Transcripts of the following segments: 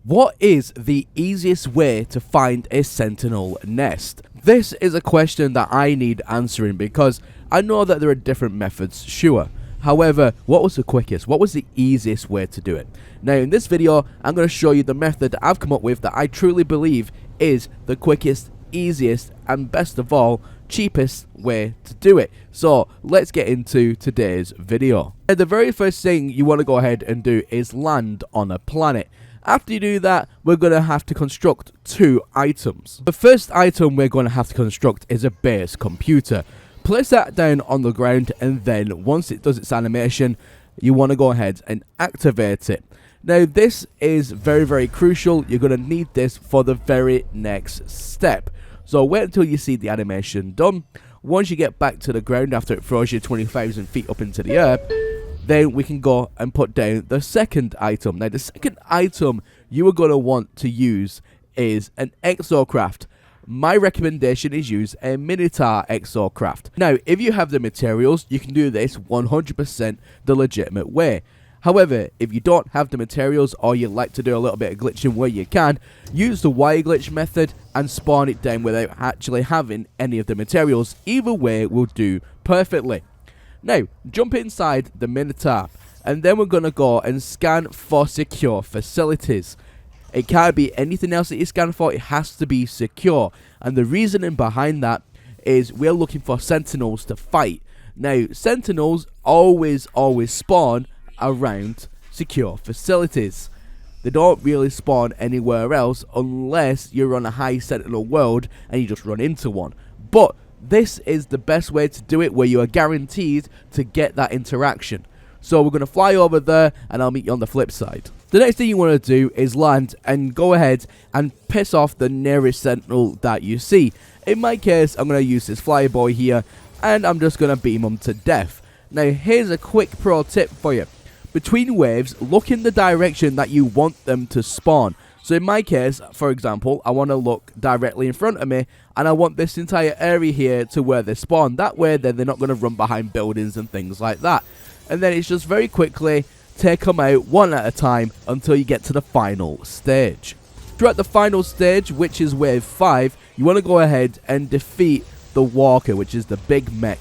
What is the easiest way to find a sentinel nest? This is a question that I need answering because I know that there are different methods, sure. However, what was the quickest? What was the easiest way to do it? Now in this video, I'm going to show you the method that I've come up with that I truly believe is the quickest, easiest, and best of all, cheapest way to do it. So let's get into today's video. And the very first thing you want to go ahead and do is land on a planet. After you do that, we're going to have to construct two items. The first item we're going to have to construct is a base computer. Place that down on the ground, and then once it does its animation, you want to go ahead and activate it. Now this is very crucial. You're going to need this for the very next step. So wait until you see the animation done. Once you get back to the ground after it throws you 20,000 feet up into the air, then we can go and put down the second item. Now the second item you are going to want to use is an exocraft. My recommendation is use a Minotaur exocraft. Now if you have the materials, you can do this 100% the legitimate way. However, if you don't have the materials or you like to do a little bit of glitching where you can, use the wire glitch method and spawn it down without actually having any of the materials. Either way will do perfectly. Now, jump inside the Minotaur, and then we're going to go and scan for secure facilities. It can't be anything else that you scan for, it has to be secure. And the reasoning behind that is we're looking for Sentinels to fight. Now, Sentinels always spawn around secure facilities. They don't really spawn anywhere else unless you're on a high Sentinel world and you just run into one. But this is the best way to do it, where you are guaranteed to get that interaction. So we're going to fly over there and I'll meet you on the flip side. The next thing you want to do is land and go ahead and piss off the nearest Sentinel that you see. In my case, I'm going to use this flyboy here and I'm just going to beam them to death. Now here's a quick pro tip for you. Between waves, look in the direction that you want them to spawn. So in my case, for example, I want to look directly in front of me, and I want this entire area here to where they spawn. That way, then they're not going to run behind buildings and things like that. And then it's just very quickly take them out one at a time until you get to the final stage. Throughout the final stage, which is wave 5, you want to go ahead and defeat the walker, which is the big mech.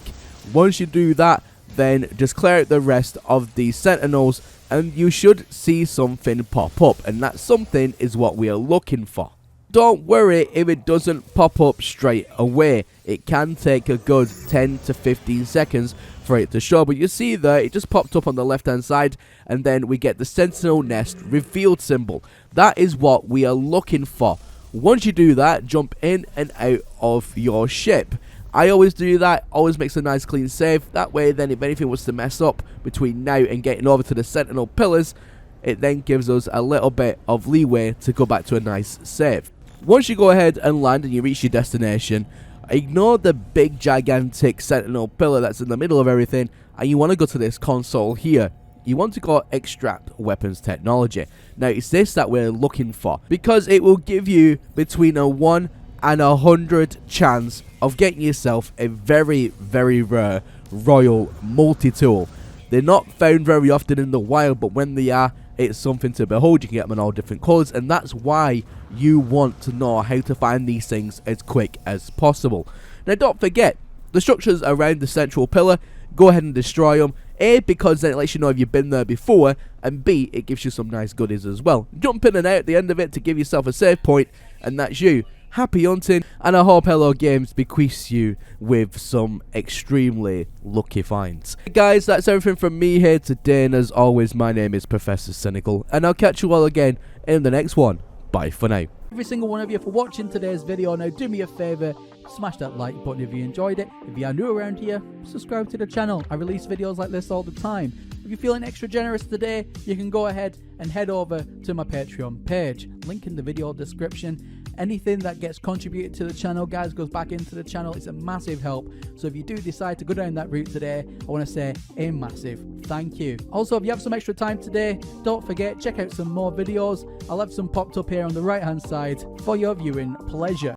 Once you do that, then just clear out the rest of the sentinels and you should see something pop up, and that something is what we are looking for. Don't worry if it doesn't pop up straight away. It can take a good 10 to 15 seconds for it to show, but you see there it just popped up on the left hand side, and then we get the sentinel nest revealed symbol. That is what we are looking for. Once you do that, jump in and out of your ship. I always do that, always makes a nice clean save. That way then if anything was to mess up between now and getting over to the sentinel pillars, it then gives us a little bit of leeway to go back to a nice save. Once you go ahead and land and you reach your destination, ignore the big gigantic sentinel pillar that's in the middle of everything, and you want to go to this console here. You want to go extract weapons technology. Now it's this that we're looking for, because it will give you between a 1 and 100 chance of getting yourself a very rare royal multi-tool. They're not found very often in the wild, but when they are, it's something to behold. You can get them in all different colours, and that's why you want to know how to find these things as quick as possible. Now don't forget, the structures around the central pillar, go ahead and destroy them. A, because then it lets you know if you've been there before, and B, it gives you some nice goodies as well. Jump in and out at the end of it to give yourself a save point, and that's you. Happy hunting, and I hope Hello Games bequeaths you with some extremely lucky finds. Hey guys, that's everything from me here today, and as always, my name is Professor Cynical, and I'll catch you all again in the next one. Bye for now. Every single one of you for watching today's video. Now do me a favour, smash that like button if you enjoyed it. If you are new around here, subscribe to the channel. I release videos like this all the time. If you're feeling extra generous today, you can go ahead and head over to my Patreon page. Link in the video description. Anything that gets contributed to the channel, guys, goes back into the channel. It's a massive help. So if you do decide to go down that route today, I want to say a massive thank you. Also, if you have some extra time today, don't forget, check out some more videos. I'll have some popped up here on the right hand side for your viewing pleasure.